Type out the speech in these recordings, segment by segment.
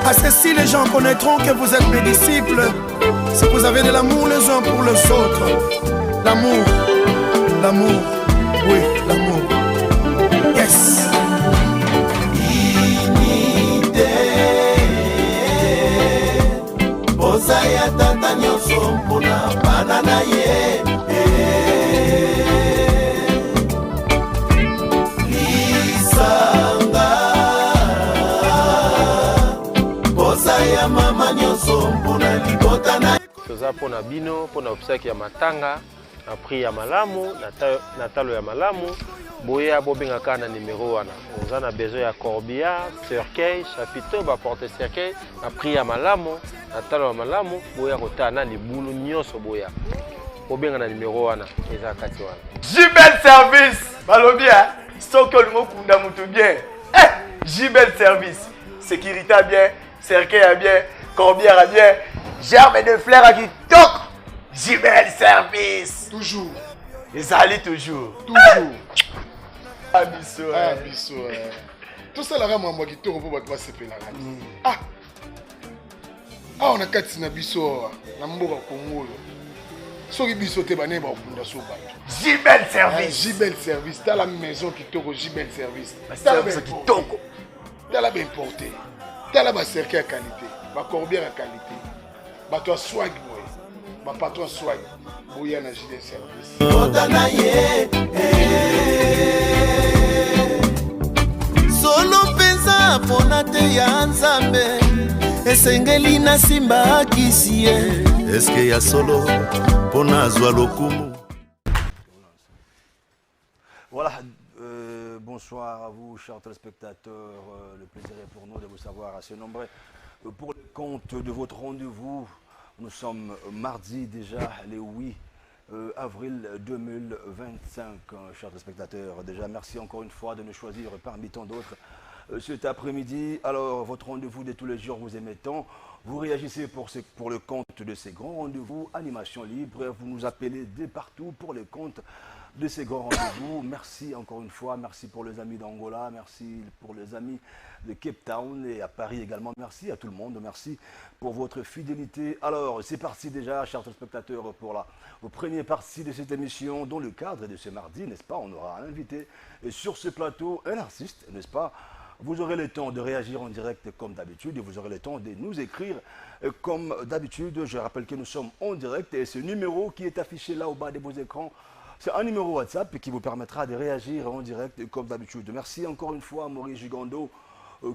À ceci, les gens connaîtront que vous êtes mes disciples. Si vous avez de l'amour les uns pour les autres. L'amour, l'amour, oui, l'amour. Yes. Inite Bozaya tata nyoso mpona bana na ye. Lisanga Bozaya mama nyoso mpona libota na toza pona bino pona obsaki ya matanga na prix ya malamu na talo ya malamu boya bobengaka na numéro wana oza na besoin ya corbillard cercueil chapiteau ba porte cercueil na prix ya malamu na talo ya malamu boya kotala na libulu nyonso boya bobenga na numéro wana eza kati wana Jibel service balobia stock olingo kunda mutu bien Jibel service sécurité bien cercueil bien corbillard bien germe de fleurs à qui toque Jibel service Toujours. Les alliés toujours. Toujours. Abisso. Abisso. Tout ça, là, moi, qui te revois, tu vas se faire la on a 4 nabiso, na mboka Congo. Soki biso te bané ba okunda so ba. Jibel service. Jibel service, dans la maison qui te Jibel service. Service qui toque. Dans la bien porté. Dans la ba cercueil à qualité, ba corbière à qualité. Ba toi swag boy. Ba patron swag. Boya na Jibel service. Solo pensa ponate ya nzambe esengeli na simba kisie eske ya solo pona zwa lokumu. Voilà, bonsoir à vous chers téléspectateurs, le plaisir est pour nous de vous savoir assez nombreux. Pour le compte de votre rendez-vous, nous sommes mardi déjà, le 8 avril 2025, chers téléspectateurs. Déjà, merci encore une fois de nous choisir parmi tant d'autres cet après-midi. Alors, votre rendez-vous de tous les jours vous aimez tant. Vous réagissez pour le compte de ces grands rendez-vous, animation libre. Vous nous appelez de partout pour le compte de ces grands rendez-vous. Merci encore une fois. Merci pour les amis d'Angola. Merci pour les amis de Cape Town et à Paris également. Merci à tout le monde. Merci pour votre fidélité. Alors, c'est parti déjà, chers spectateurs, pour la première partie de cette émission. Dans le cadre de ce mardi, n'est-ce pas, on aura un invité sur ce plateau, un artiste, n'est-ce pas? Vous aurez le temps de réagir en direct comme d'habitude et vous aurez le temps de nous écrire comme d'habitude. Je rappelle que nous sommes en direct et ce numéro qui est affiché là au bas de vos écrans, c'est un numéro WhatsApp qui vous permettra de réagir en direct comme d'habitude. Merci encore une fois à Maurice Gigando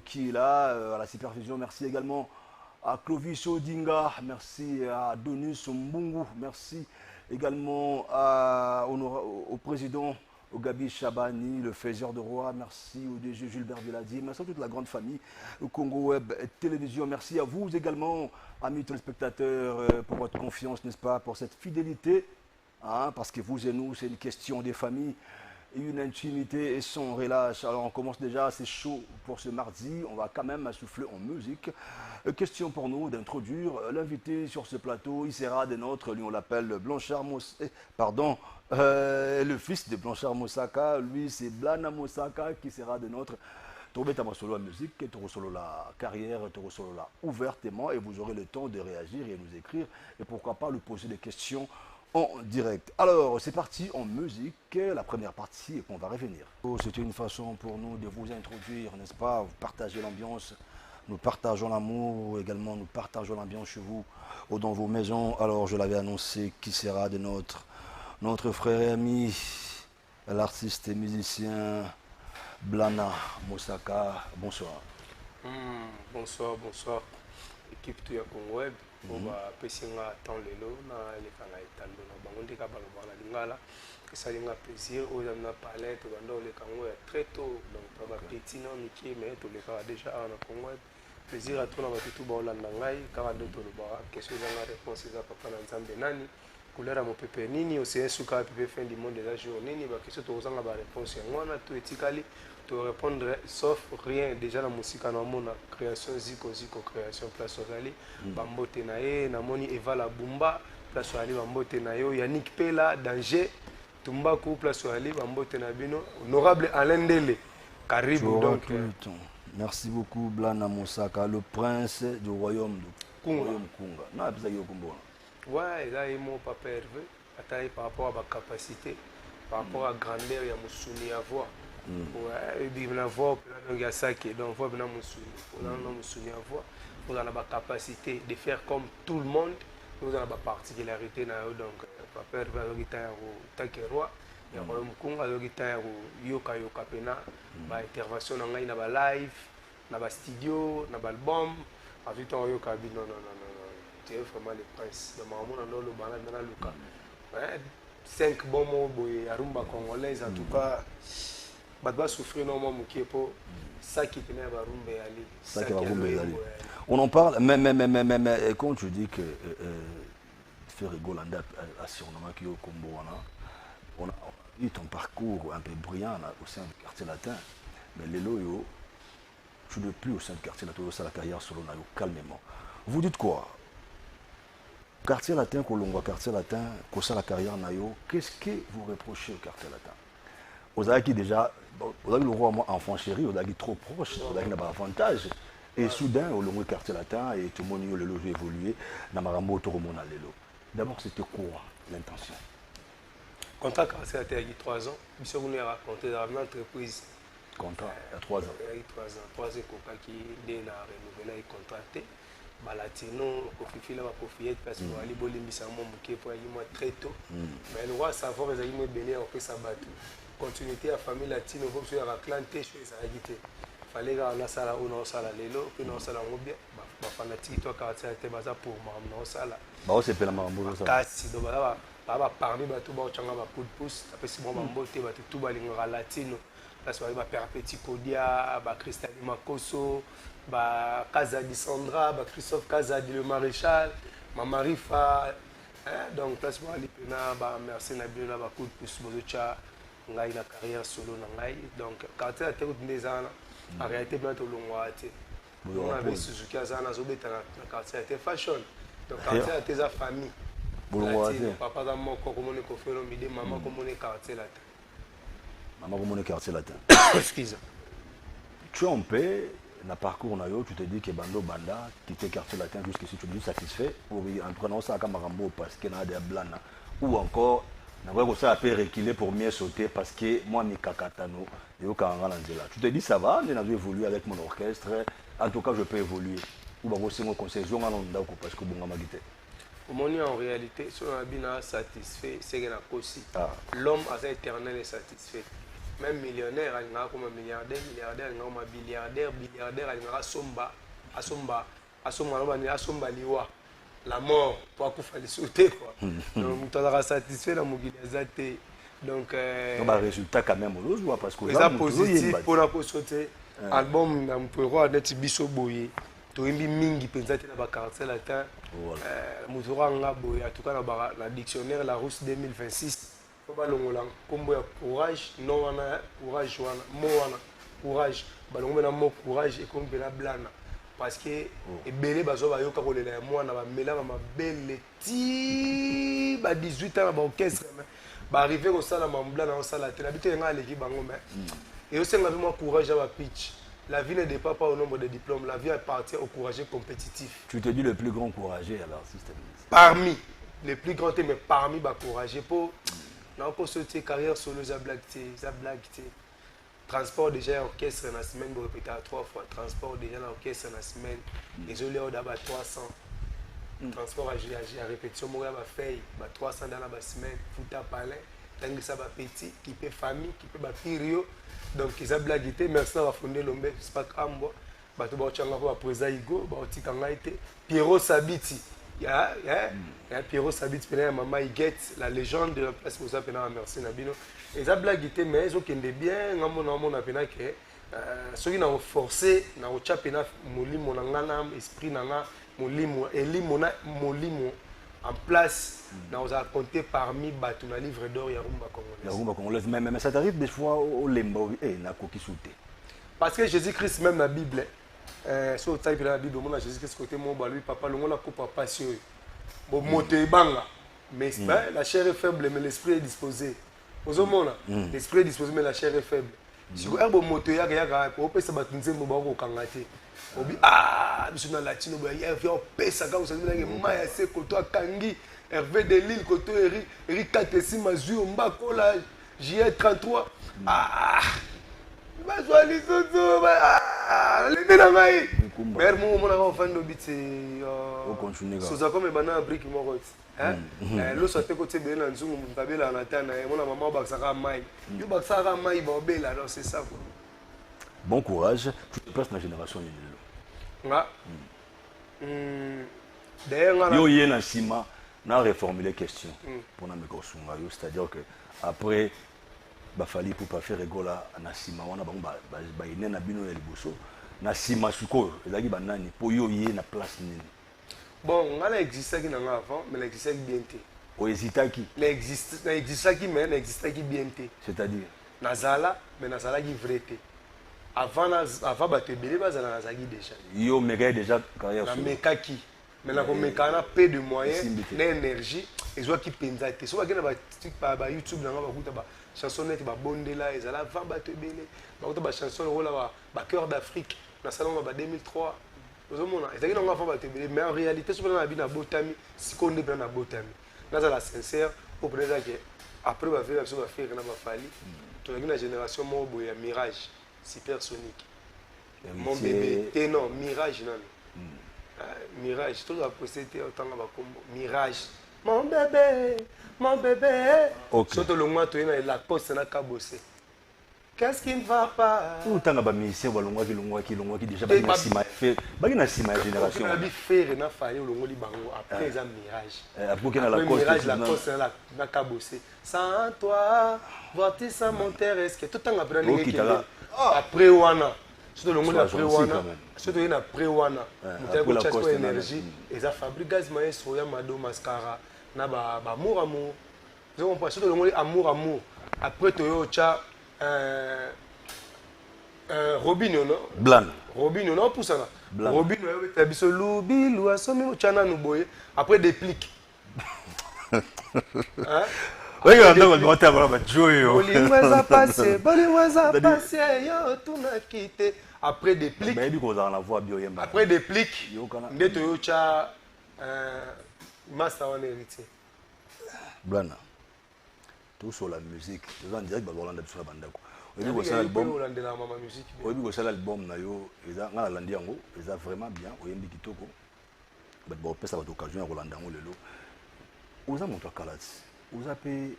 qui est là à la supervision. Merci également à Clovis Odinga. Merci à Denis Mbungu. Merci également au président au Gabi Chabani, le faiseur de roi, merci au DG Gilbert Veladi, merci à toute la grande famille au Congo Web Télévision, merci à vous également, amis téléspectateurs, pour votre confiance, n'est-ce pas, pour cette fidélité, hein, parce que vous et nous, c'est une question des familles, une intimité et sans relâche. Alors on commence déjà, c'est chaud pour ce mardi, on va quand même souffler en musique. Question pour nous d'introduire l'invité sur ce plateau, il sera de notre, lui on l'appelle Blanchard le fils de Blanchard Moussaka, lui c'est Blana Moussaka qui sera de notre. Trouvez ta solo la musique, tu solo la carrière, tu solo la ouvertement et vous aurez le temps de réagir et nous écrire et pourquoi pas lui poser des questions en direct. Alors c'est parti en musique, la première partie et qu'on va revenir. C'était une façon pour nous de vous introduire, n'est-ce pas, vous partagez l'ambiance. Nous partageons l'amour, également nous partageons l'ambiance chez vous ou dans vos maisons. Alors je l'avais annoncé qui sera de notre frère et ami, l'artiste et musicien Blana Moussaka. Bonsoir. Bonsoir, bonsoir. Équipe tout ya Congo Web. On va passer un temps lelo na les canaux étalés na bangonde ka balobala lingala. Ça a plaisir aux amis na palette dans les Congo très tôt donc pas petit non Mickey mais tous les cas déjà en Congo Web. Plaisir à tout na tout ba olanda ngai kaka ndoto loba question na réponse za papa na nzambe nani couleur à mon pépé nini aussi suka pépé fin du monde des jours nini ba question to zanga ba réponse ngwana to etikali to répondre sauf rien déjà la musique na mona création ziko création place ozali bambote na ye na moni Eva la Bumba place ozali bambote na yo Yannick Pela danger Tumbaku place ozali bambote na bino honorable Alain Dele karibu donc Merci beaucoup, Blana Moussaka, le prince du royaume de Kunga. Non, c'est ça qui est Ouais, là, il m'a pas perdu. Attends, par rapport à ma capacité, par rapport à la grandeur, il y a mon souvenir à voir. Ouais, il y a voix, il y a ça qui est donc voix, il y a mon souvenir à voir. Vous avez la capacité de faire comme tout le monde. Vous avez la particularité. Donc, papa, il y a tant que roi. Il y a yoka pena ba intervention na ngai na ba live na ba studio na ba album ensuite on yoka bi non tu es vraiment le prince de maman na lo bana na luka 5 bons mots boy arumba congolaise en tout cas ba doit souffrir non mo mukepo ça qui tenait ba rumba ali ça qui va rumba ali on en parle mais quand tu dis que faire rigoler à surnommer qui au combo on a eu ton parcours un peu brillant là, au sein du quartier latin, mais les loyaux, tu n'es plus au sein du quartier latin, au sein de la carrière solo, calmement. Vous dites quoi? Quartier latin, Colombo, quartier latin, qu'au sein de la carrière nayo, qu'est-ce que vous reprochez au quartier latin? Vous avez qui déjà, vous avez le roi moi enfant chéri, vous avez trop proche, vous avez pas avantage. Et soudain, au long du quartier latin, et tout le monde le loge évolué, Namarambo, tout le monde a l'élo. D'abord, c'était quoi l'intention? Contrat quartier latin il y a 3 ans, monsieur vous nous a raconté dans l'entreprise. Contrat il y a 3 ans. Il y a 3 ans, 3 ans qui est renouvelé et contracté. Balatino, Kofifi là, Kofiet parce que Ali Bolimbi mon bouquet pour aller moi très tôt. Mais le roi savoir les aliments bénis en fait ça battu. Continuité à famille latine, on va sur la clanté chez les agité. Fallait que la salle où on sala lelo, puis on sala on bien. Bah fanatique toi quartier latin baza pour maman on sala. Bah c'est pas la maman ça. Kasi donc là ba parmi bato ba changa ba coup de pouce après si bon ba mbote bato tout ba linga latino parce que ba père petit Kodia ba Cristal Makoso ba Casa di Sandra ba Christophe Casa di le maréchal ma Marifa donc place moi ali pena ba merci na bien ba coup de pouce bozo cha ngai na carrière solo na ngai donc quartier la terre des ans en réalité bien to longwa té on avait Suzuki azana zo beta na quartier la fashion donc quartier la tes famille papa da moko comme on est conféré midi maman comme on est quartier latin. Maman comme on est quartier latin. Excuse. Tu es en paix, dans le parcours nayo, tu te dis que bando banda quitter quartier latin jusqu'ici tu es satisfait pour en prenant ça comme Marambo parce qu'il y a des blancs ou encore na vrai que ça a fait reculer pour mieux sauter parce que moi mi kakatano et au Karanga Lanzela. Tu te dis ça va, je vais évoluer avec mon orchestre, en tout cas je peux évoluer. Ou bah aussi mon conseil je ngana parce que bon ngama en réalité, si on est satisfait, c'est que l'homme est éternel et satisfait. Même millionnaire, il y a comme milliardaire, milliardaire, il y a milliardaire, milliardaire, il y a asomba liwa. La mort, pour qu'il fasse sauter quoi. Donc, tu es satisfait dans mon guide. Donc, résultat quand même, parce que c'est positif pour la sauter. Album, on peut voir des biso boye. Toimbi mingi pensate na ba quartier latin mutura nga boya en tout cas na dictionnaire la Rousse 2026 ko ba longola kombo ya courage non wana courage wana mo wana courage ba longola na mo courage et kombe na blana parce que ebele bazo ba yoka kolela ya mwana ba mela ba mabele ti ba 18 ans ba orchestre ba arriver ko sala mambla na sala te na bité nga leki bango mais et aussi nga mo courage ba pitch. La vie ne dépend pas au nombre de diplômes, la vie appartient aux courageux compétitifs. Tu te dis le plus grand courageux alors, système. Parmi les plus grands, mais parmi les courageux. Pour sortir carrière solo, ça blague. Transport déjà orchestre dans la semaine, vous répétez 3 fois. Transport déjà dans l'orchestre dans la semaine, désolé, on a 300. Transport à répétition, on a fait 300 dans la semaine, fouta palais, tant que ça va petit, qui peut famille, qui peut période. Donc, ils ont blagué, merci d'avoir fondé l'Ombe, c'est pas comme moi. Bato Bachanga pour président Igo, Bauti Kangaite, Pierrot Sabiti. Il y a Pierrot Sabiti, Maman Iguet, la légende de la place Moussa Pena, merci Nabino. Ils ont blagué, mais ils ont bien, on a pena que ceux qui ont forcé, na ocha pena molimo nangana, esprit nanga, molimo, elimona molimo. En place, nous avons compté parmi les livres d'or Yarumba Congolaise. Yarumba Congolaise, mais ça t'arrive des fois au Lemba et na koki souté. Parce que Jésus-Christ, même la Bible, sur la Bible, Jésus-Christ, côté mon lui, papa, le monde a coupé passion. Bon, moté banga. Mais la chair est faible, mais l'esprit est disposé. Aux hommes, l'esprit est disposé, mais la chair est faible. siko erbo moto yaka opesa bato nzembo bakokanga te obi biso na latino boya Hervé opesa kaka osali ndenge mai ya se koto akangi Hervé de Lille koto eri katesi mazwi ombakola JE33 bazwa lisusu lende na ngai mer mo omonaka ofandi obi te soza comme bana brique moko ti loso te kotie ebele na nzungu moto abelaka na ta na ye mona mama obakisaka mai yo bakisaka mai baobela alors c'est ça quoi. Bon courage, tu te places dans la génération de nga d'ailleurs yo yé na sima na reformuler question pour na meko sunga yo, c'est-à-dire que après bafali pour pas faire rigola na sima wana bango ba ine na bino ya liboso na sima suko ezaki banani po yo yé na place nini. Bon nga na existaki na nga avant mais l'existaki bien te o hésitaki na existaki mais na existaki bien te, c'est-à-dire nazala mais nazalaki vrai te avant bato ebele bazala nazalaki déjà yo meka déjà carrière na mekaki mais na komeka na peu de moyens na énergie ezwaki mpenza te so bakena ba YouTube na nga bakuta ba chanson neti babondela ezala avant bato ebele bakuta ba chanson lokola ba cœur d'Afrique na salon ba 2003 ozomona ezalaki nango avant bato ebele mais en réalité so mpena na bino abotami sikoyo nde mpena nabotami nazala sincère po mpena ezaki après bavela biso bafere na bafali tozalaki na génération moko boye ya mirage supersonique mon bébé te non mirage non mirage tout a possédé autant la combo mirage mon bébé surtout le mois tu es la poste na kabosé qu'est-ce qui ne va pas autant ba musicien ba longwa ki déjà ba sima fait ba na sima génération na bi faire na fallait longoli bango après ça mirage après que na la mirage la poste na kabosé sans toi voir-tu sans mon terrestre tout temps après après wana surtout le monde après wana surtout il après wana mutako chaque énergie et ça fabrique gaz maestro ya mado mascara na ba amour je comprends surtout le monde amour après to cha Robinho non Robinho non pour ça Robinho yo beta biso lubilu asomi chana no boye après déplique hein. Oui, on doit monter à la joie. Après des plics. Après des plics. Ndeto yo cha master en héritier. Blana. Tout sur la musique. Tu vas dire que Rolanda sur la bande. Oui, oui, ça l'album. Oui, ça l'album na yo, eza na landi yango, eza vraiment bien, oyembi kitoko. But bon, pesa ba occasion ya Rolanda ngo lelo. Oza monto kalati. Vous avez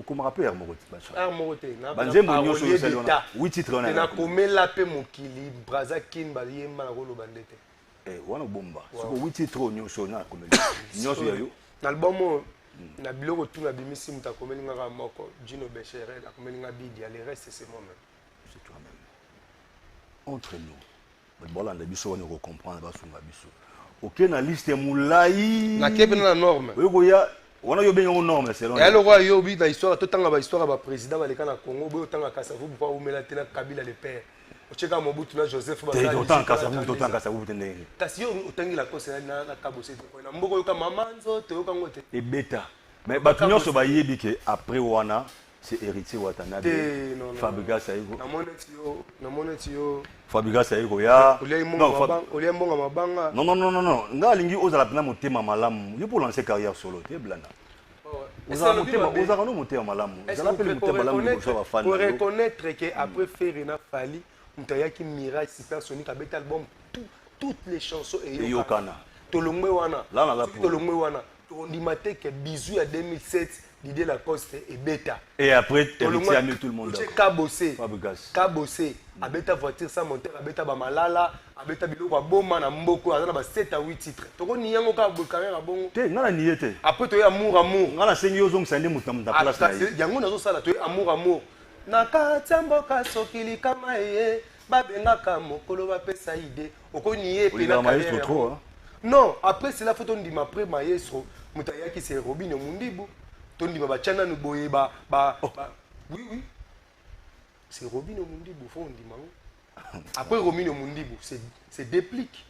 comment rappeler Armorote Armorote na banzembo nyoso yosalona 8 titres on a na komela pe mokili brazakin baliyemba na kolo bandete wana bomba soko 8 titres nyoso na komela nyoso yayo na album na biloko tout na bimisi muta komeli ngaka moko Gino Bechere na komeli nga bidi le reste c'est moi même c'est toi même entre nous bon là on a biso on comprendre ba sunga biso OK na liste moulai na kebe na norme oyoya wana yo benyo norme selon elle roi yo bi na histoire tout tanga ba histoire ba président baleka na Congo bo tanga Kasavu pour umela tena Kabila le père ocheka Mobutu na Joseph Bazali autant Kasavu tendenge kasi yo utangi la kose na kabose na mboko yo ka mamanzo to yo kango te et bêta mais batunyo ba yebi ke après wana c'est héritier Watanabe Fabriga Saïgo na moneti yo Fabriga Saïgo ya Olia mbonga mabanga non nga lingi ozala pena motema malamu yo pour lancer carrière solo te blana ozala no motema malamu ozala pe motema malamu ko ba fan pour reconnaître que après faire na fali mutaya ki mirage supersonique abeta album toutes les chansons et yokana tolongwe wana là na la tolongwe wana tondimate que bisou à 2007 l'idée la poste et bêta et après héritier a mis tout le monde Kabosé abeta voiture sans moteur abeta ba malala abeta biloko aboma na mboko azana ba 7 à 8 titres toko ni yango ka carrière na bongo te ngana niete après to amour ngana sengi yo zongisa nde mutamda place na ye yango nazo sala to amour na katamboka sokili kama ye babengaka mokolo bapesa ide okoni ye pe na carrière trop non après c'est la photo ndima après maestro mutayaki c'est Robinho Mundibu tondima bachana no boye oui c'est Robinho Mundibu faut ndima après Robinho Mundibu c'est déplique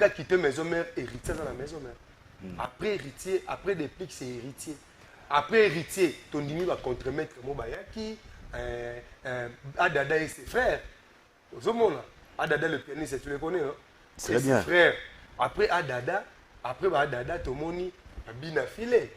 a quitté maison mère héritier dans la maison mère après héritier après déplique c'est héritier après héritier tondimi va contremaître mo bayaki Adada et ses frères. Adada le pianiste, tu les connais, non? Très bien. Frère. Après Adada, Tomoni, Bina Filé.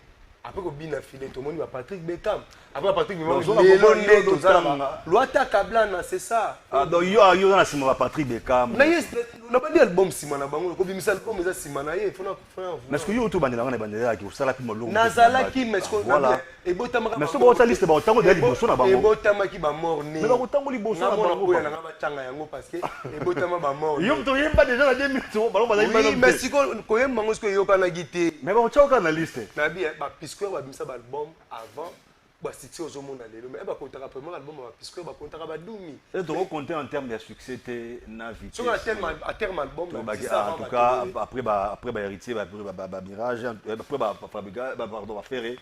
Après Bina Filé, Tomoni, Patrick Beckham. Après Patrick Beckham, Loata Kablana, c'est ça. Ah, donc il y a un Simon Patrick Beckham. Mais on n'a pas dit album Simana Bango, comme il album, mais Simana, il faut faire. Mais est-ce que vous avez un bandera qui vous a fait mal? Nazalaki, mais est-ce qu'on a et Botamaka. Mais ce que vous avez liste, c'est autant de liboso na bango. Et Botamaki ba mort né. Mais autant de liboso na bango. Il y a un tanga yango parce que et Botama ba mort. Yo to yemba déjà la 2000 ballon ba yemba. Oui, mais si ko yemba bango ce que yo kana guité. Mais ba tchauka na liste. Na bi ba pisque ba bimisa ba album avant. Bah, si tu as au monde aller, mais bah, quand tu as premier album, puisque bah, quand tu as Badoumi. Et tu compter en termes de succès, tu n'as vu. Sur un terme album, en tout cas, après héritier, Mirage, après Ferré,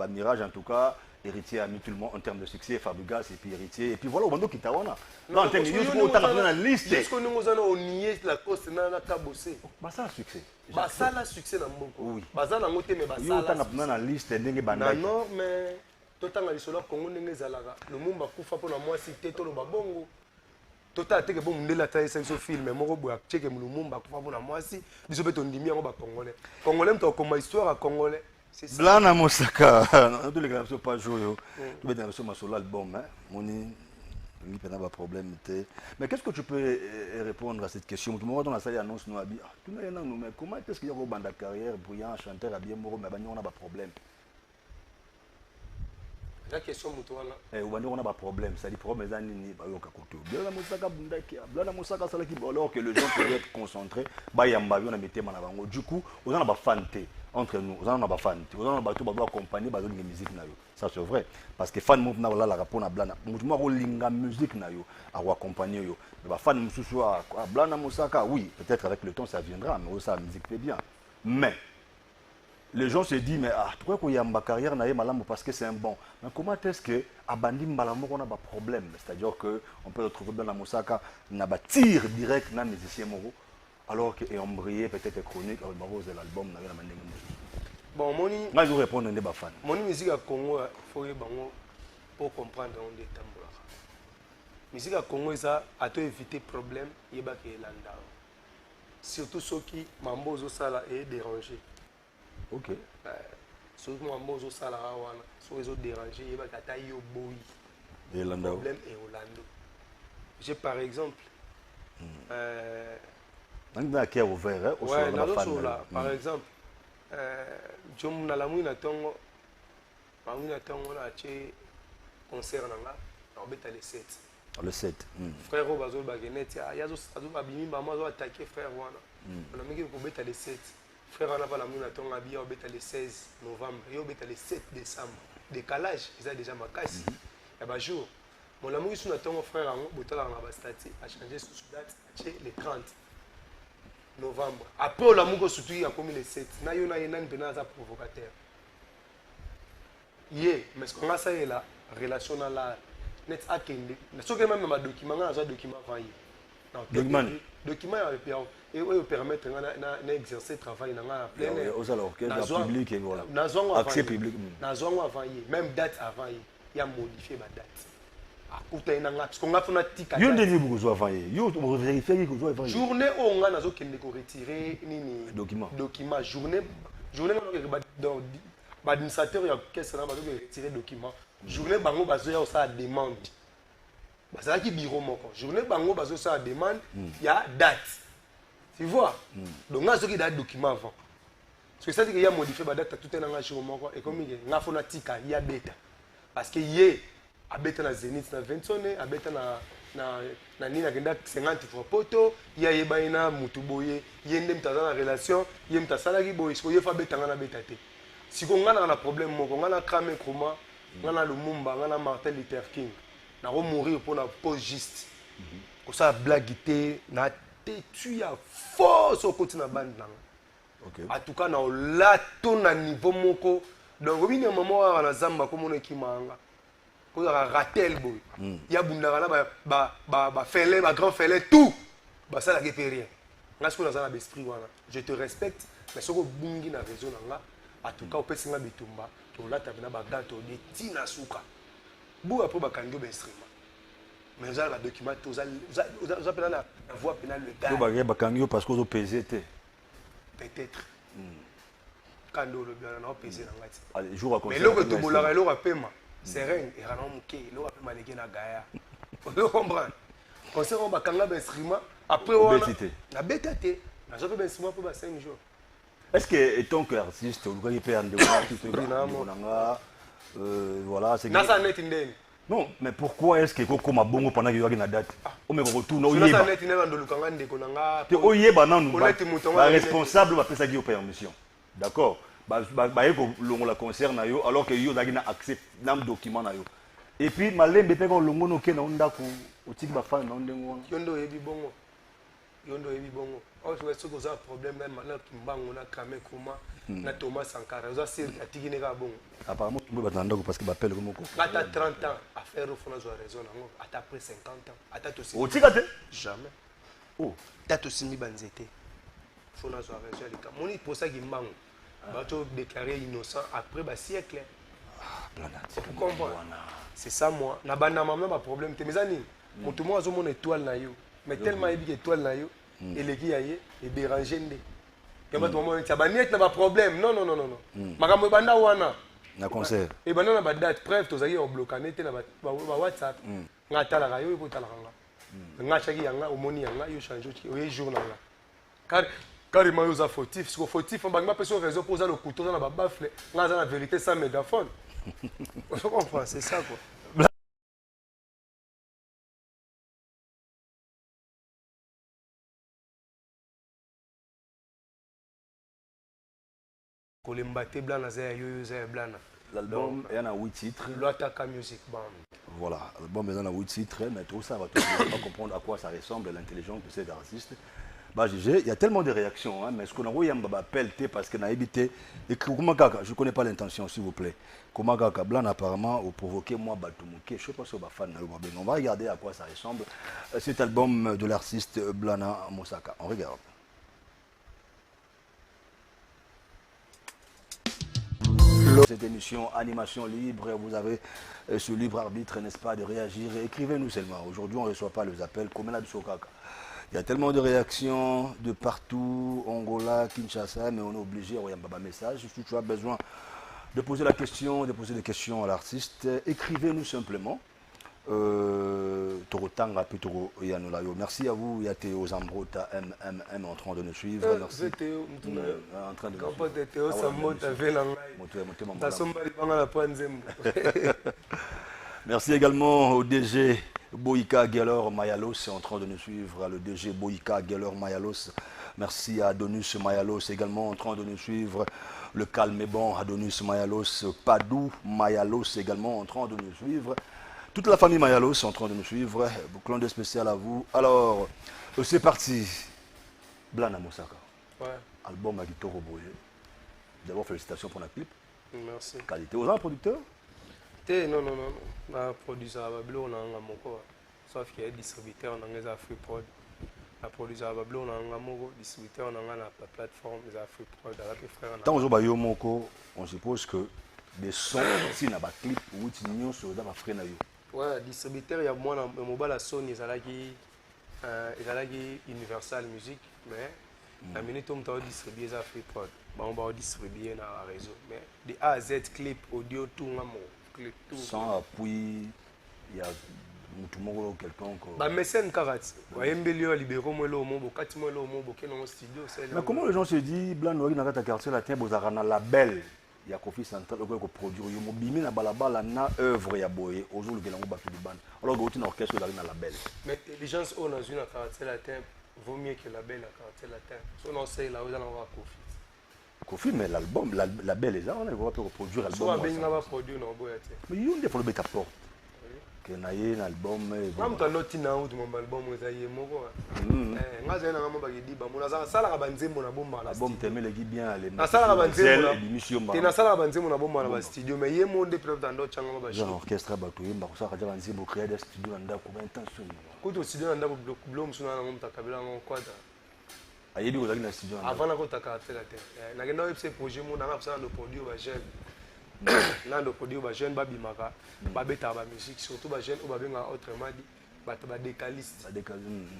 Mirage, en tout cas, héritier a mis tout le monde en termes de succès, Fabrigas et puis héritier. Et puis voilà, au moment qui t'a non, en termes de succès, on a la liste. Est-ce que nous avons nié la cause de la bossé? Bah ça a succès. Bah ça a succès dans mon coup. Oui. Bah ça n'a pas mais bah ça. On a la liste des bandes. Non, mais tout le temps, les soldats congolais n'ont pas le monde va couper pour la moi cité tout le babongo. Tout à fait que bon, on est là taille ce film, mais moi je check le monde va couper pour la moi si. Ils ont fait un demi en bas congolais. Congolais, tu as comme histoire à congolais. Blana Moussaka, tous les gars ne sont pas joués. Tu vas dans sur l'album, hein. Moni, il n'y a pas de problème. Mais qu'est-ce que tu peux répondre à cette question? Tout le monde dans la salle annonce nous habille. Tu n'as rien à nous, mais comment est-ce qu'il y a une bande de carrière brillant, chanteur, habillé, moro, mais on a pas de problème? La question mutuana. On a pas de problème. Ça dit problème, mais ni Blana Moussaka Bundaki, Blana Moussaka Salaki, alors que les gens peuvent être concentrés, Bayamba, on a mis Manabango. Du coup, on a pas fanté. Entre nous, on a pas fan, on a pas tout accompagner ba musique na yo. Ça c'est vrai parce que fan mouvement là la rapona blana. Mouvement rolinga musique na yo à accompagner yo. Mais ba fan mususu à blana Moussaka, oui, peut-être avec le temps ça viendra mais ça la musique fait bien. Mais les gens se disent mais pourquoi qu'il y a ma carrière na malamu parce que c'est un bon. Mais comment est-ce que à bandi malamu on a pas problème, c'est-à-dire que on peut retrouver blana Moussaka na ba tir direct na musicien moro. Alors que embrayé peut-être chronique avec Barose de l'album n'a rien à mener. Bon, moi je réponds à des fans. Mon musique à Congo, il faut y pour comprendre on est tambour. Musique à Congo ça a tout éviter problème, il y a que landa. Surtout ceux qui mambozo sala est dérangé. OK. Surtout mambozo sala wana, ceux qui sont dérangés, il y a que taille au boy. Et landa. Problème est Orlando. J'ai par exemple on a qui est ouvert au par exemple Jom na la mouina tongo na che concert nanga na obeta le 7 le 7 frère Obazo Bagenet ya zo abimi ba moi zo attaquer frère wana on a mis ko beta le 7 frère wana pa la mouina tongo abi obeta le 16 novembre yo obeta le 7 décembre décalage ils a déjà makasi ya ba jour mon amour sur na tongo frère ango botala na ba statut a changer sous date che le 30 novembre. Après, l'amour surtout il a commis les 7. Na yo na yenan pena za provocateur. Yé, mais ce qu'on a ça est là, relation dans la net akende. Mais ce que même ma document, on a un document avant hier. Document et oui permettre na exercer travail dans la pleine. Aux alors que la public et voilà. Accès public. Na zongo avant hier, même date avant hier, il y a modifié ma date. Yo ndeni buzo avant yo to vérifier que zo avant journée on a nazo kende ko retirer nini document journée dans administrateur ya caisse na bazo retirer document journée bango bazo ya ça demande bazala ki bureau moko journée bango bazo ça demande ya date tu vois donc nazo ki date document avant parce que ça dit que y a modifié ba date tout en jour moko et comme nga fona tika ya beta parce que yé abeta na Zenith na Ventone abeta na nina kenda 50 fois poto ya yeba ina mutu boye yende mtaza na relation ye mtasala ki boye siko ye fa beta ngana beta te siko ngana na problème moko ngana krame kroma ngana Lumumba ngana Martin Luther King na ko mourir pour la pause juste ko ça blague te na te tu ya force au côté na bande na OK en tout cas na lato na niveau moko donc bini maman na zamba ko mona kimanga ko ya ratel boy ya bundaka na ba fele ba grand fele tout ba ça la ke rien nga siko na za na esprit wana je te respecte mais soko bungi na raison nga en tout cas opesinga bitumba to lata bina ba gato de tina suka Bou après bakango instrument. Mais vous avez un document, vous avez la voix pénale le gars. Vous avez bakango parce que vous pesez. Peut-être. Quand le bien on a pesé dans la. Allez, jour à mais l'autre tout boulard, l'autre paiement. C'est rien, et rana mouké, l'autre paiement les gars na Gaïa. Vous comprenez? Concert on bakango instrument. Après on a la bêteté. On a fait instrument pour 5 jours. Est-ce que tant qu'artiste, vous avez fait un débat voilà, c'est non, mais pourquoi est-ce que Koko m'a bon pendant qu'il y a une date? On me retourne au Yéba. Au Yéba, non, nous responsable va faire ça qui est permission. D'accord? La concerne alors que yo a accès dans le document. Et puis, malin, il y a un longo no ke na onda ko otiki ba fan na ndengo. Yondo ebi bongo. Yondo ebi bongo. Oh, je vois ce que vous avez un problème même là qui m'bango na Kame Kuma na Thomas Sankara. Vous avez atiki nega bongo. Apparemment, vous batanda parce que bappelle comme ko. Ata 30 ans à faire au fond de raison nango. Ata après 50 ans. Ata to Otika te? Jamais. Oh, ata to simi banzete. Fond de raison les cas. Moni pour ça qui m'bango. Ba to déclaré innocent après ba siècle. Vous comprenez? C'est ça moi. Na banda maman ba problème te mes amis. Mon tout moi mon étoile na yo. Mais tellement ébi étoile na yo. Et les qui aillent et déranger ndé. Quand tout le monde ça ba net na ba problème. Non non non non non. Makambo banda wana. Na concert. Et banda na ba date preuve to zaki on bloqué net na ba WhatsApp. Nga tala ga yo ko tala nga. Nga chaki yanga omoni yanga yo changer o jour na nga. Carrément yo za fautif. Parce que fautif on ba ma personne raison pour ça le couteau na ba bafle. Nga za la vérité sans mégaphone. On comprend, c'est ça quoi. L'album il y en a 8 titres. L'Ataka Music Band. Voilà, l'album il y en a 8 titres, mais tout ça va pas comprendre à quoi ça ressemble l'intelligence de cet artiste. Bah, il y a tellement de réactions, hein, mais ce qu'on a envoyé un pelleté parce qu'on a évité. Et je ne connais pas l'intention, s'il vous plaît. Comment Blanc apparemment a provoqué moi Batumouké. Je ne sais pas si on va fan. On va regarder à quoi ça ressemble. Cet album de l'artiste Blana Mosaka. On regarde. Cette émission Animation Libre, vous avez ce libre arbitre, n'est-ce pas, de réagir. Écrivez-nous seulement. Aujourd'hui, on ne reçoit pas les appels comme la Bisokaka. Il y a tellement de réactions de partout, Angola, Kinshasa, mais on est obligé d'envoyer un message. Si tu as besoin de poser la question, de poser des questions à l'artiste, écrivez-nous simplement. Merci à vous, Théo Zambrota, MMM en train de nous suivre. Merci. En train de Merci également au DG Boïka Geller Mayalos est en train de nous suivre. Le DG Boïka Geller Mayalos. Merci à Adonis Mayalos également en train de nous suivre. Le calme est bon, Adonis Mayalos. Padou Mayalos également en train de nous suivre. Toute la famille Mayalos est en train de nous suivre. Clin d'œil spécial à vous. Alors, c'est parti. Blana Mosaka. Ouais. Album Agitoro Boye. D'abord, félicitations pour la clip. Merci. Qualité. Vous avez un producteur? Non. Un producteur à Babylon, on a un moko. Sauf qu'il y a un distributeur, on a un free prod. Un producteur à Babylon, on a un moko. Distributeur, on a la plateforme, on a un free prod. Tant que vous moko, on suppose que des sons, si on a un clip, ou si on a un frère. Ouais, distributeur, il y a moi, le mobile à Sony, ils ont Universal Music, mais la minute où on a distribué ça free prod, on va distribuer dans le réseau. Mais de A à Z, clip, audio, tout, tout. Sans appui, il y a tout le monde quelconque. Mais c'est une carate. Embelio, libéraux, moi, l'homme, Bokati, moi, l'homme, Bokeno, studio. Mais comment les gens se disent, Blanc, nous avons un quartier latin, vous avez un label. Il y a Kofi Central qui produit un bimi na balabala na œuvre ya boye aujourd'hui le gelango batu ban alors que tu orchestre dans la label mais les gens ont dans une caractère latin vaut mieux que la belle caractère latin so on sait là où on va Kofi mais l'album la label les gens on va produire l'album so ben va produire non boyate mais il faut le mettre à porte que na un album même quand l'autre na ou mon album ozaye moko nga zena ngamo ba kidiba mona za sala ka banzembo na bomba la album teme le bien les na sala ka banzembo na na sala ka banzembo na bomba na ba studio mais ye monde peut dans d'autres changa ba genre orchestre ba to yimba ko sala ka banzembo créer des studios na ndako ba intention ko to studio na ndako blom suna na ngomta kabela ngo kwata ayebi ko zaki na studio avant na ko taka tela te na kenda website projet mo na nga sala no produire ba jeune nando produire ba jeune babimaka ba beta ba musique surtout ba jeune ou ba benga autrement dit ba décaliste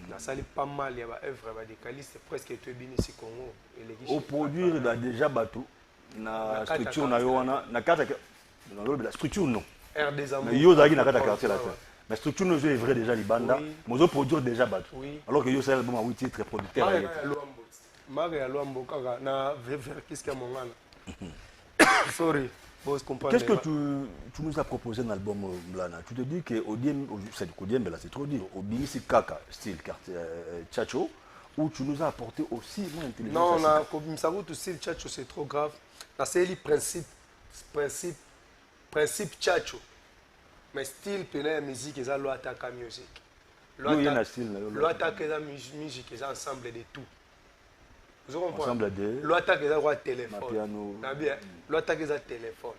nasali pas mal ya ba œuvre ba décaliste presque tout bien ici Congo et au produire déjà bateau na structure na yo wana na kata la structure non air des amours mais yo zaki na kata quartier là mais structure nous est vrai déjà libanda mais au produire déjà bateau alors que yo c'est album à 8 titres producteur Maria Luambo kaka na qu'est-ce qu'il y a mon sorry qu'est-ce que tu nous as proposé dans l'album Mlana? Tu te dis que c'est trop dire au Bingisi Kaka style Tchatcho où tu nous as apporté aussi moins intelligence. Non, comme ça vous style Tchatcho c'est trop grave. Là c'est le principe Tchatcho. Mais style la musique ils ont l'attaque à musique. L'attaque à musique ils ont ensemble de tout. Vous comprenez? L'attaque est un téléphone. L'attaque est un téléphone.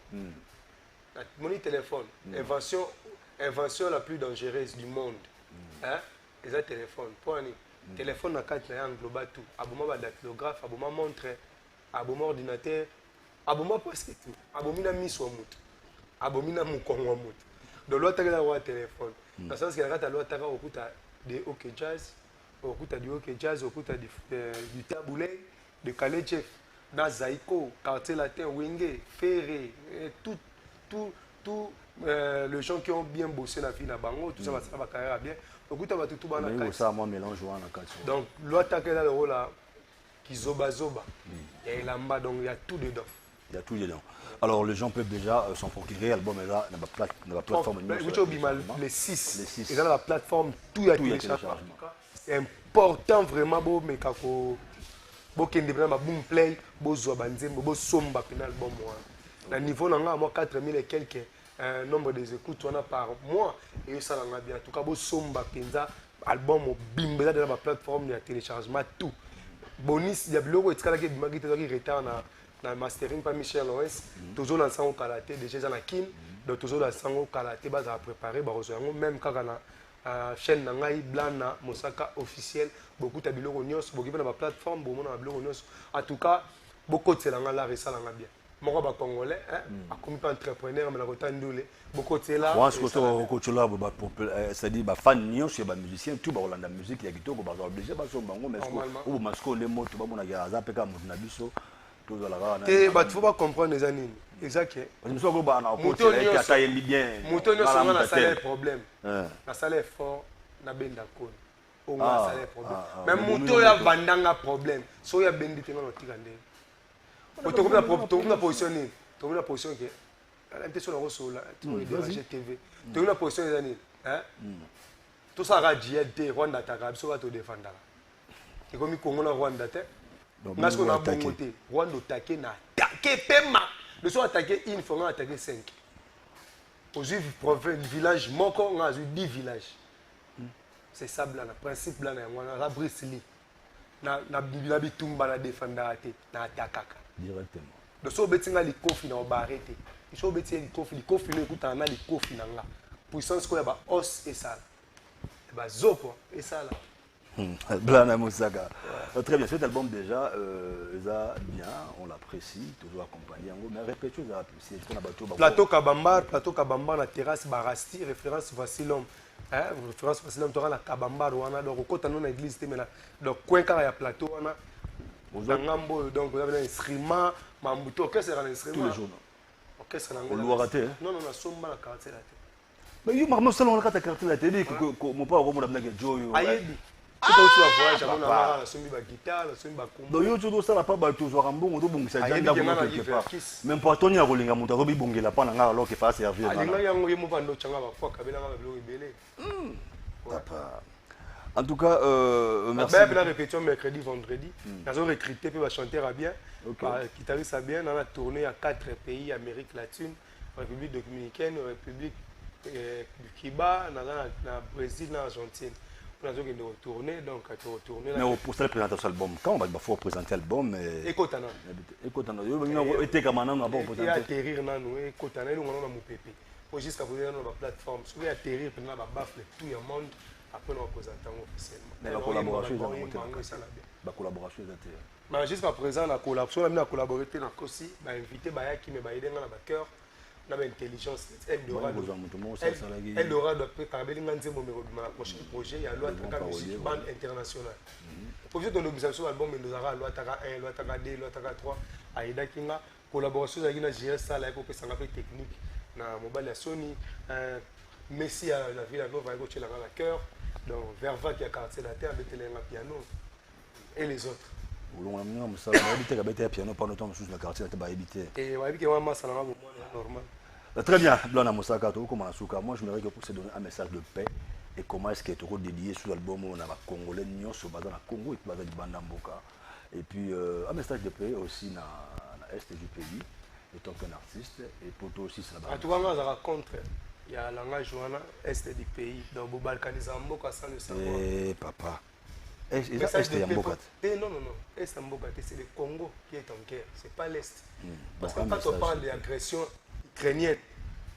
Mon téléphone, invention la plus dangereuse du monde. C'est un téléphone. Téléphone na carte na engloba tout. Aboma dactylographe, aboma montre, aboma ordinateur, aboma presque tout. Abomina miso mutu. Abomina mukongo mutu. Donc l'attaque est un téléphone. Dans le sens que la carte l'attaque au coup de OK Jazz. Okuta du OK Jazz, okuta du Taboulé, de Kalechev, Nazaïko, Quartier Latin, Wenge, Ferré, tout les gens qui ont bien bossé la vie à Bango, tout ça va faire carrière bien. Okuta va tout dans la ça moi mélange en donc l'attaque là le rôle là qui zoba il y a lamba donc il y a tout dedans. Il y a tout dedans. Alors les gens peuvent déjà s'en procurer l'album est là dans la plateforme. Les 6. Et dans la plateforme tout y a téléchargement. C'est important vraiment beau mais kako beau kende vraiment boom play beau zo banzembo beau somba pena album moi na niveau nanga moi 4000 et quelques nombre des écoutes on a par mois et ça langa bien en tout cas beau somba penza album bimba dans la plateforme de téléchargement tout bonus il y a biloko etikala ke bimagi tezaki retard na mastering par Michel Lorenz toujours dans sango kalaté déjà dans la kin donc toujours dans sango kalaté base à préparer ba rezo même kaka na chaîne nangai blana mosaka officiel beaucoup de biloko nyos beaucoup na plateforme beaucoup na biloko nyos en tout cas beaucoup de là la resalanga bien moko ba congolais a comme entrepreneur mais la kotandule beaucoup de là moi ce que kochola ba c'est-à-dire ba fan nyos ba musicien tout ba Hollande musique ya kitoko ba obligé ba so bango mais ou masko le moto ba mona ya za peka mona biso tout la rana et ba faut pas comprendre les années exact je me suis dit ba na côté qui ataye bien moto nyos on a ça problème na salaire fort na benda kon on a salaire problème même moto ya bandanga problème so ya bendi tenga no tikande to na positionner to na position que la intention na resola to de TV to na position les années tout ça radio de Rwanda taka so va te défendre et comme Congo na Rwanda te parce qu'on a bon côté Rwanda attaquer na attaquer pema le soit attaquer une fois on a attaqué 5 aux village moko on a 10 villages c'est ça blanc le principe blanc on a la Brisli na bitumba na défendre na attaquer directement le so betinga li kofi na obarete il so betinga li kofi le kuta na li kofi na nga puissance ko ya ba os et ça et ba zopo et ça là Blana Moussaka. Très bien, cet album déjà, bien, on l'apprécie, toujours accompagné. Mais répétez, c'est ce qu'on a battu. Plateau Kabambar, la terrasse Barasti, référence Vassilom. Référence Vassilom, tu auras la Kabambar, donc au côté de l'église, donc coin car il y a plateau, donc vous avez un instrument, Mambuto, qu'est-ce que c'est un instrument? Tous les jours. Qu'est-ce que c'est un instrument? On l'a raté. Non, non, somba la carte là. Mais il y a un salon la carte là, tu dis que mon père a dit que Joe. C'est pas aussi la voyage, on a la sombi ba guitare, la sombi ba combo. Donc yo tout ça la pas ba toujours en bon, on doit bongisa janda quelque part. Même pas Tony a rolinga muta robi bongela pa nga alors que fa servir. Alinga yango yemo bando changa ba kwa kabela nga bilo ibele. En tout cas merci. Ben la répétition mercredi vendredi. Ils ont recruté pour chanter à bien. Guitariste à bien, on a tourné à 4 pays Amérique latine, République dominicaine, République du Cuba, na Brésil, na Argentine. On a retourné, donc à retourner. Mais pour ça, la présentation de l'album, quand on va présenter l'album, Écoutana. Écoutana. Il était comme un an avant pour présenter. Atterrir dans nous, Écoutana, nous on a mon pépé. Jusqu'à poser dans la plateforme. Si vous atterrir, pendant la baffle, tout le monde, après on va présenter officiellement. Mais la collaboration est la collaboration est jusqu'à présent, la collaboration, on a collaboré dans Kossi, invité Bayaki, mais Bayden dans la cœur. na intelligence Eldorado doit préparer le prochain projet ya loi taka musique bande internationale projet de l'observation album nous aura loi taka 1 loi taka 2 loi taka 3 aida kinga collaboration avec na GS ça là pour que ça ngape technique na mobile ya Sony Messi à la ville nova ko tshela na cœur donc Verva qui a quartier la terre betele na piano et les autres on a piano pendant temps sous la quartier la habité et on a vu que moi ça normal. Très bien, Blana Moussaka, moi je me réjouis pour se donner un message de paix et comment est-ce qu'il est dédié sur l'album on a Congolais Nyon sur Bazar Congo et Bazar du Bandamboka et puis un message de paix aussi dans l'est du pays étant qu'un artiste et pour toi aussi c'est la base. En tout cas, moi je raconte il y a la langage est du pays donc Balkanisé Mboka sans le savoir. Eh papa. Est Mboka. Non, est Mboka, c'est le Congo qui est en guerre, c'est pas l'est. Parce que quand on parle d'agression ukrainienne,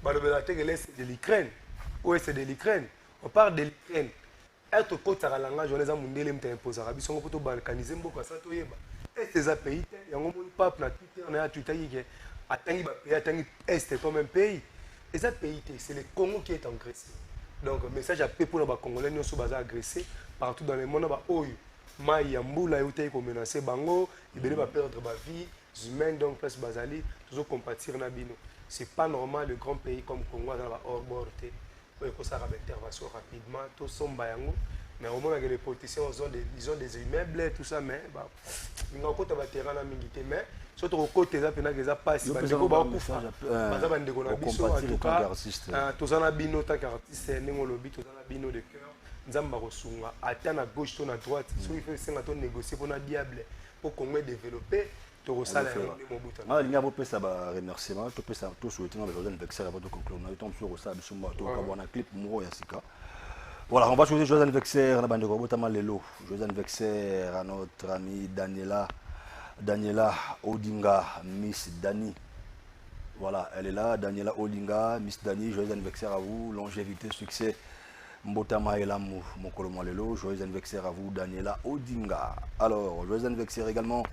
l'est de l'Ukraine, ouest de l'Ukraine, on parle de l'Ukraine. Être contre la langage, on les a mondialisés, on a imposé Arabi, on a balkanisé Mboka, ça toyeba. Et ces pays, il y a un pape na Twitter, on a Twitter qui atteint est comme un pays. Et ce pays, c'est le Congo qui est agressé. Donc, le message à paix pour les Congolais, nous sommes agressés partout dans le monde. Maï Yamboula, ils ont menacé Bango, ils vont perdre ma vie, humains, donc, place Bazali, toujours compatir Nabino. C'est pas normal, le grand pays comme Congo, dans la hors-bord, il faut faire une intervention rapidement, tout sombre Bayango. Mais au moment où les politiciens ils ont des immeubles et tout ça, mais ils ont un terrain à militer. Mais surtout au côté des appenages, ils n'ont pas si bien. Ils ont un message en tout cas, tous en abino, tant qu'artiste, nous lobby, tous en abino de cœur. Nous avons reçu à gauche, à droite. Si il faut négocier pour un diable, pour qu'on ait développé. Ah, il y a beaucoup de remerciements, tout souhaiter dans le journal Vexer avant de conclure. On a eu temps sur ça, on a un clip Mouro Yassika. Voilà, on va souhaiter joyeux anniversaire à la bande de Robotama Lelo. Joyeux anniversaire à notre amie Daniela Odinga, Miss Dani. Voilà, elle est là, Daniela Odinga, Miss Dani. Joyeux anniversaire à vous, longévité, succès. Mbotama et l'amour, mon colombo Lelo. Joyeux anniversaire à vous, Daniela Odinga. Alors, joyeux anniversaire également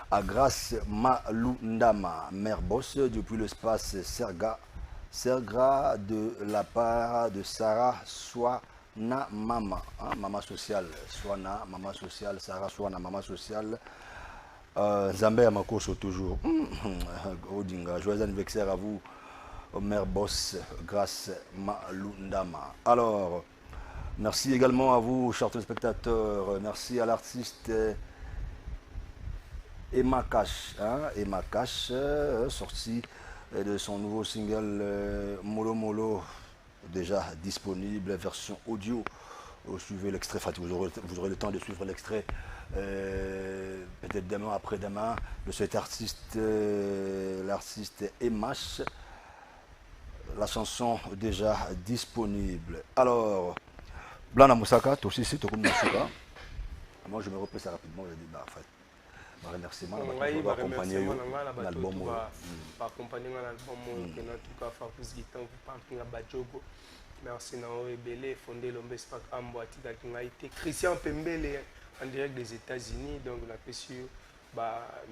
à Grace Malundama, mère boss depuis l'espace Sergra de la part de Sarah Swana Mama, hein, Mama sociale, Swana Mama sociale, Sarah Swana Mama sociale, Zambé Amakoso toujours, Odinga, joyeux anniversaire à vous, mère boss, Grace Malundama. Alors, merci également à vous, chers téléspectateurs, merci à l'artiste Emma Cash, sorti de son nouveau single Molo Molo, déjà disponible, version audio. Suivez l'extrait, vous aurez le temps de suivre l'extrait peut-être demain, après-demain, de cet artiste, l'artiste Emash. La chanson déjà disponible. Alors, Blana Moussaka, toi aussi c'est Tokoum Moussaka. Moi je me replace rapidement, je dis bah en fait. Remerciement pour accompagner l'album. Merci Nao Ebele, fondé l'Ombespak Ambo Atika qui a été Christian Pembele en direct des États-Unis. Donc la PSU,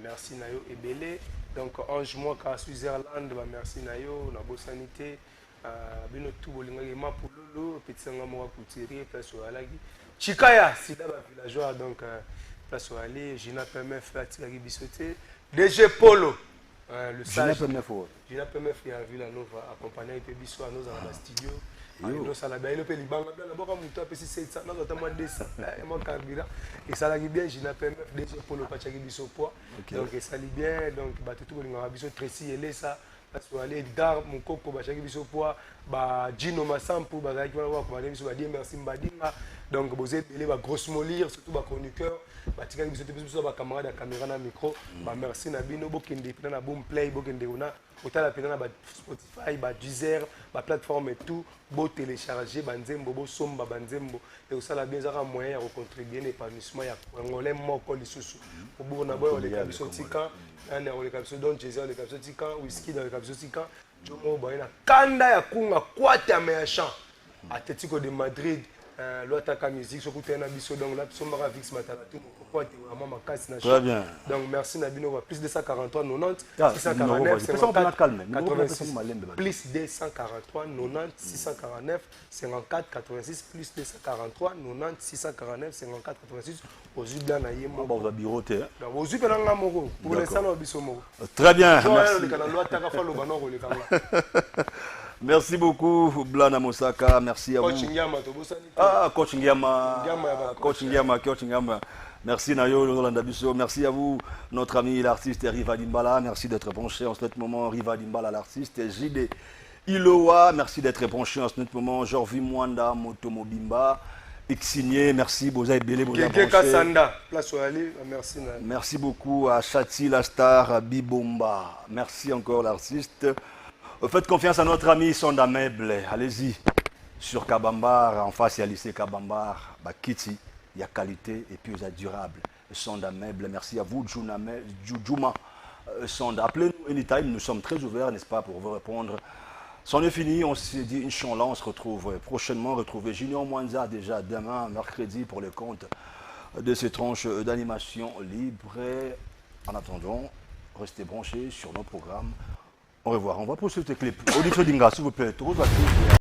merci Nayo Ebele. Donc Ange Moi à Switzerland, merci Nayo, la bonne sanité. Bino tout bolingama pour Lolo, petit sangamo couturier, place au Alagi. Chikaya, c'est là villageois donc. Place où aller, Gina PMF, Atikagi Bissoté, DG Polo, le sage. Gina PMF, il a vu la Nova, accompagné avec Bisso à nos dans le studio. Nous sommes là, il peut libang, d'abord comme toi, puis c'est ça, nous avons 200, mon carburant. Et ça l'a bien, Gina PMF, DG Polo, Pachagi Bisso poids. Donc ça l'a bien, donc tout le monde a Bisso Tracy, et ça. Parce que aller dar mon coco Pachagi Bisso poids, Gino Massampo, qui va voir, dire merci Mbadinga. Donc vous êtes les grosses molires, surtout les chroniqueurs. Batika biso biso ba camarade caméra na micro merci na bino bokende pena na boom play bokende ona otala pena na ba Spotify ba Deezer ba plateforme et tout bo télécharger ba nzembo bo somba ba nzembo et osala bien zaka moyen ya contribuer à l'épanouissement ya congolais moko lisusu pour bona boy ole kabiso tika ana ole kabiso don Jésus ole kabiso tika whisky dans le kabiso tika jomo ba na kanda ya kunga kwata méchant Atlético de Madrid L'Ouattaka Musique, ce côté na biso donc là biso mara Vix Matala tout pourquoi tu vraiment ma casse na. Très bien. Donc merci Nabino plus de 143 90 Ah, 649 54 86 plus 243 90 649 54 86 plus 243 90 649 54 86 aux Ubla na yemo. Bon, vous avez biroté. Donc aux Ubla na moko pour l'instant na biso moko. Très bien. Merci beaucoup, Blana Mosaka. Merci à vous. Ah, Coach Ngiama. Coach Ngiama. Merci Nayo Rolanda Bisso. Merci à vous, notre ami l'artiste Riva Dimbala. Merci d'être branché en ce moment. Riva Dimbala, l'artiste. JD Iloa. Merci d'être branché en ce moment. Jorvi Mwanda, Motomo Bimba. Xigné, merci. Boza Ebele, Boza branché. Merci beaucoup à Chati la star Bibomba. Merci encore l'artiste. Faites confiance à notre ami Sonda Meuble. Allez-y. Sur Kabambar, en face, il y a le lycée Kabambar. Bakiti, il y a qualité et puis il y a durable. Sonda Meuble. Merci à vous, Juma Sonda. Appelez-nous anytime. Nous sommes très ouverts, n'est-ce pas, pour vous répondre. C'en est fini. On s'est dit, Inch'Allah, on se retrouve prochainement. Retrouver Junior Mwanza déjà demain, mercredi, pour le compte de ces tranches d'animation libre. En attendant, restez branchés sur nos programmes. Au revoir. On va poursuivre les clips. Audition d'Inga, s'il vous plaît.